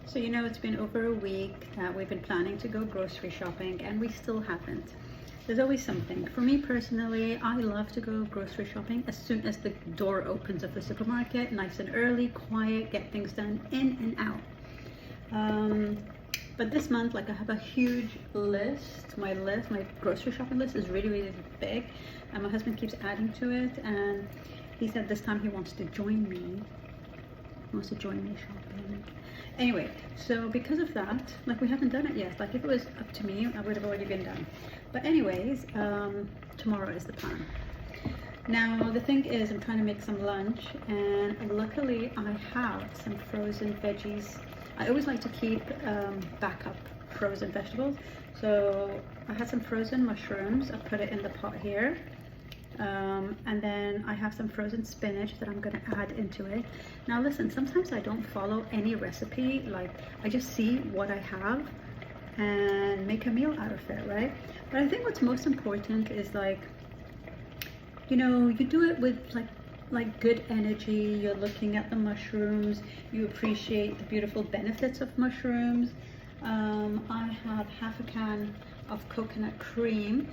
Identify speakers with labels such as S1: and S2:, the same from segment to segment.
S1: So you know, it's been over a week that we've been planning to go grocery shopping and we still haven't. There's always something. For me personally, I love to go grocery shopping as soon as the door opens of the supermarket, nice and early, quiet, get things done in and out. But this month, like, I have a huge list. My grocery shopping list is really, really big, and my husband keeps adding to it, and he said this time he wants to join me. He wants to join me shopping. Anyway, so because of that, like, we haven't done it yet. Like, if it was up to me, I would have already been done. But anyways, tomorrow is the plan. Now, the thing is, I'm trying to make some lunch, and luckily I have some frozen veggies. I always like to keep backup frozen vegetables. So I had some frozen mushrooms. I put it in the pot here. And then I have some frozen spinach that I'm going to add into it. Now listen, sometimes I don't follow any recipe. Like, I just see what I have and make a meal out of it, right? But I think what's most important is, like, you know, you do it with like good energy. You're looking at the mushrooms, you appreciate the beautiful benefits of mushrooms. I have half a can of coconut cream.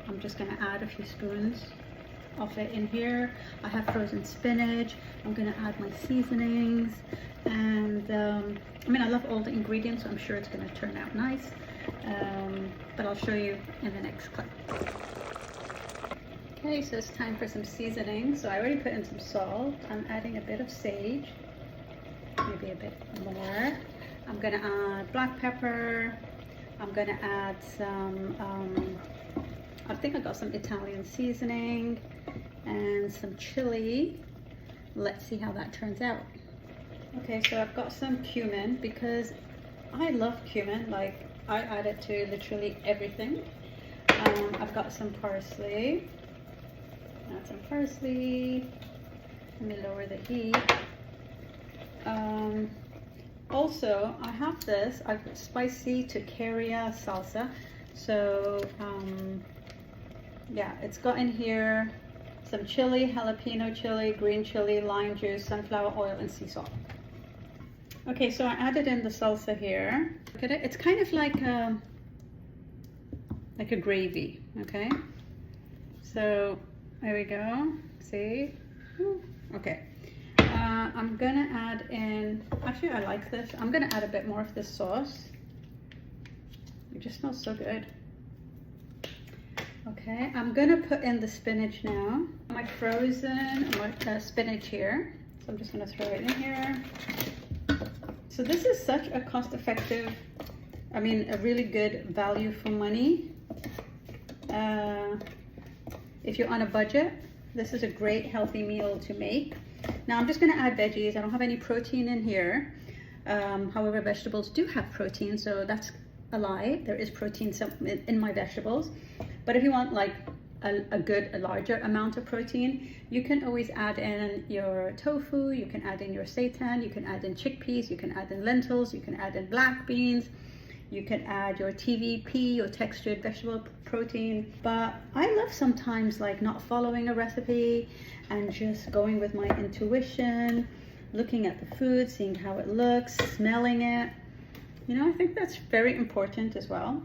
S1: I'm just going to add a few spoons of it in here. I have frozen spinach. I'm going to add my seasonings, and I mean, I love all the ingredients, so I'm sure it's going to turn out nice, but I'll show you in the next clip. Okay, so it's time for some seasoning. So I already put in some salt. I'm adding a bit of sage, maybe a bit more. I'm going to add black pepper. I'm going to add some I think I got some Italian seasoning and some chili. Let's see how that turns out. Okay, so I've got some cumin because I love cumin. Like, I add it to literally everything. I've got some parsley. Add some parsley. Let me lower the heat. Also, I have this spicy taqueria salsa. So yeah, it's got in here some chili, jalapeno chili, green chili, lime juice, sunflower oil, and sea salt. Okay, so I added in the salsa here. Look at it. It's kind of like a gravy. Okay, so there we go. See? Okay. I'm gonna add in. Actually, I like this. I'm gonna add a bit more of this sauce. It just smells so good. Okay, I'm gonna put in the spinach now. My frozen spinach here. So I'm just gonna throw it in here. So this is such a cost-effective, I mean, a really good value for money. If you're on a budget, this is a great healthy meal to make. Now I'm just gonna add veggies. I don't have any protein in here. However, vegetables do have protein, so that's a lie. There is protein in my vegetables. But if you want like a larger amount of protein, you can always add in your tofu, you can add in your seitan, you can add in chickpeas, you can add in lentils, you can add in black beans, you can add your TVP, your textured vegetable protein. But I love sometimes like not following a recipe and just going with my intuition, looking at the food, seeing how it looks, smelling it. You know, I think that's very important as well.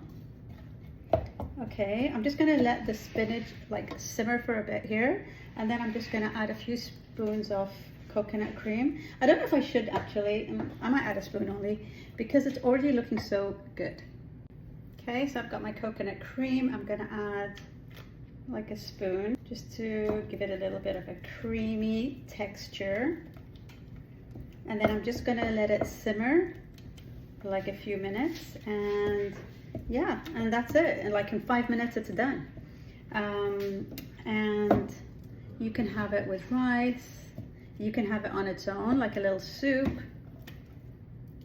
S1: Okay, I'm just gonna let the spinach like simmer for a bit here, and then I'm just gonna add a few spoons of coconut cream. I don't know if I should actually. I might add a spoon only because it's already looking so good. Okay, so I've got my coconut cream. I'm gonna add like a spoon just to give it a little bit of a creamy texture, and then I'm just gonna let it simmer for like a few minutes, and yeah, and that's it. And like in 5 minutes it's done. And you can have it with rice, you can have it on its own like a little soup.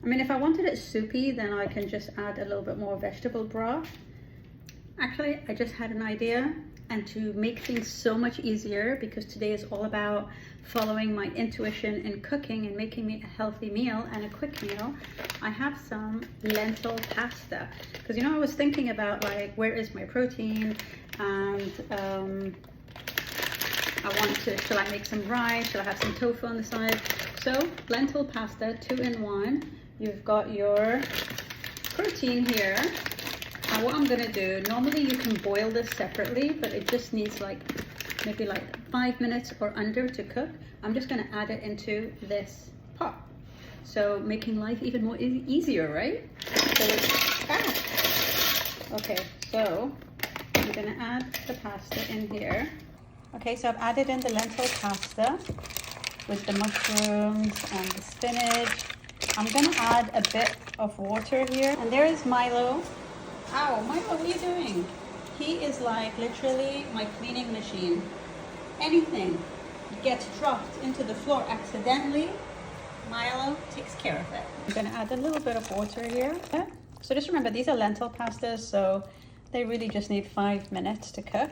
S1: I mean, if I wanted it soupy, then I can just add a little bit more vegetable broth. Actually, I just had an idea, and to make things so much easier, because today is all about following my intuition in cooking and making me a healthy meal and a quick meal, I have some lentil pasta. Because, you know, I was thinking about like, where is my protein, and I want to, shall I make some rice, shall I have some tofu on the side? So lentil pasta, 2-in-1, You've got your protein here. Now what I'm gonna do, normally you can boil this separately, but it just needs like maybe like 5 minutes or under to cook. I'm just gonna add it into this pot. So making life even more easier, right? So it's fast. Okay, so I'm gonna add the pasta in here. Okay, so I've added in the lentil pasta with the mushrooms and the spinach. I'm gonna add a bit of water here. And there is Milo. Ow, Milo, what are you doing? He is like literally my cleaning machine. Anything gets dropped into the floor accidentally, Milo takes care of it. I'm gonna add a little bit of water here. So just remember, these are lentil pastas, so they really just need 5 minutes to cook.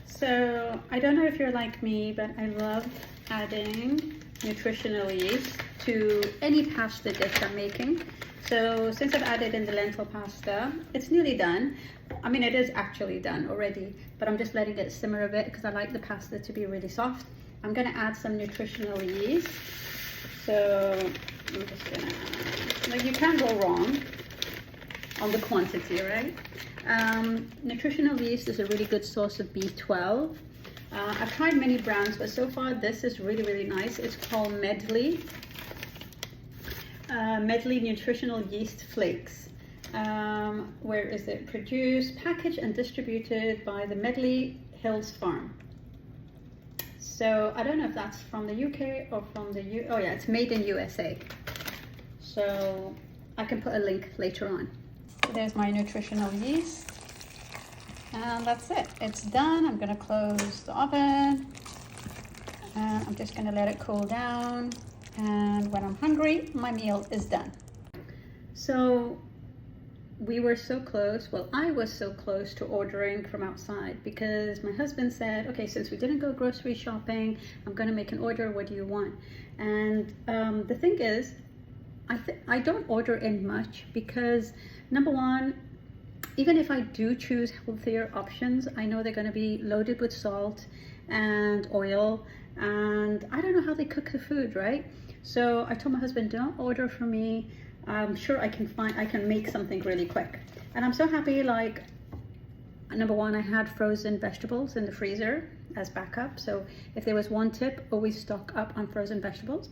S1: So I don't know if you're like me, but I love adding nutritional yeast to any pasta dish I'm making. So since I've added in the lentil pasta, it's nearly done. I mean, it is actually done already, but I'm just letting it simmer a bit because I like the pasta to be really soft. I'm gonna add some nutritional yeast. So I'm just gonna, like, you can't go wrong on the quantity, right? Nutritional yeast is a really good source of B12. I've tried many brands, but so far this is really, really nice. It's called Medley. Medley Nutritional Yeast Flakes. Where is it? Produced, packaged and distributed by the Medley Hills Farm. So I don't know if that's from the UK or from the oh yeah, it's made in USA. So I can put a link later on. So there's my nutritional yeast. And that's it. It's done. I'm gonna close the oven. And I'm just gonna let it cool down. And when I'm hungry, my meal is done. So we were so close, well, I was so close to ordering from outside because my husband said, okay, since we didn't go grocery shopping, I'm gonna make an order, what do you want? And the thing is, I don't order in much because, number one, even if I do choose healthier options, I know they're gonna be loaded with salt and oil, and I don't know how they cook the food, right? So I told my husband, don't order from me. I'm sure I can make something really quick. And I'm so happy, like, number one, I had frozen vegetables in the freezer as backup. So if there was one tip, always stock up on frozen vegetables.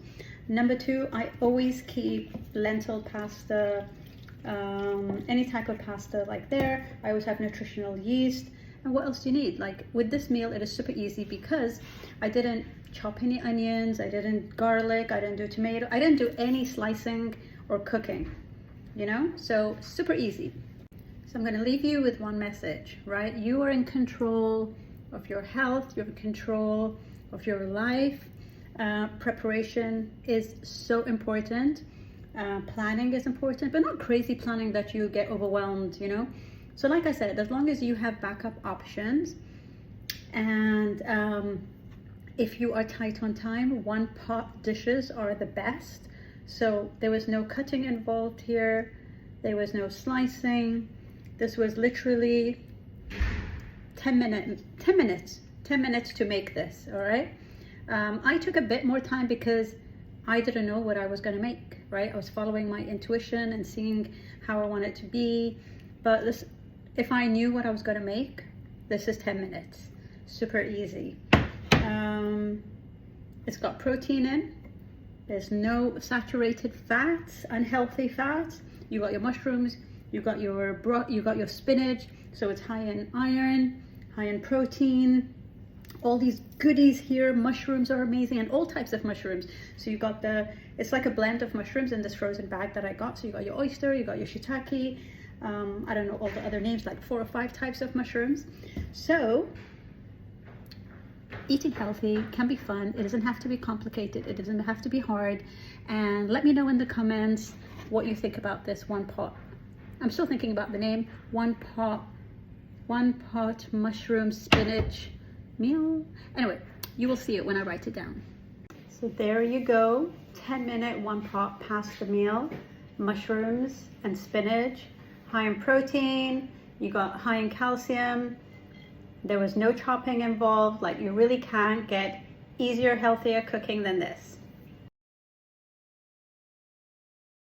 S1: Number two, I always keep lentil pasta, any type of pasta like there. I always have nutritional yeast. And what else do you need? Like with this meal, it is super easy because I didn't chop any onions, I didn't garlic, I didn't do tomato, I didn't do any slicing or cooking, you know? So super easy. So I'm gonna leave you with one message, right? You are in control of your health, you're in control of your life. Preparation is so important. Planning is important, but not crazy planning that you get overwhelmed, you know? So like I said, as long as you have backup options, and if you are tight on time, one pot dishes are the best. So there was no cutting involved here. There was no slicing. This was literally 10 minutes to make this, all right? I took a bit more time because I didn't know what I was gonna make, right? I was following my intuition and seeing how I want it to be. But this, if I knew what I was gonna make, this is 10 minutes, super easy. It's got protein in. There's no saturated fats, unhealthy fats. You got your mushrooms, you got your spinach, so it's high in iron, high in protein. All these goodies here. Mushrooms are amazing, and all types of mushrooms. So you got it's like a blend of mushrooms in this frozen bag that I got. So you got your oyster, you got your shiitake, I don't know all the other names, like 4 or 5 types of mushrooms. So eating healthy can be fun. It doesn't have to be complicated. It doesn't have to be hard. And let me know in the comments what you think about this one pot. I'm still thinking about the name. One pot mushroom spinach meal. Anyway, you will see it when I write it down. So there you go. 10-minute one pot pasta meal. Mushrooms and spinach. High in protein. You got high in calcium. There was no chopping involved. Like, you really can't get easier, healthier cooking than this.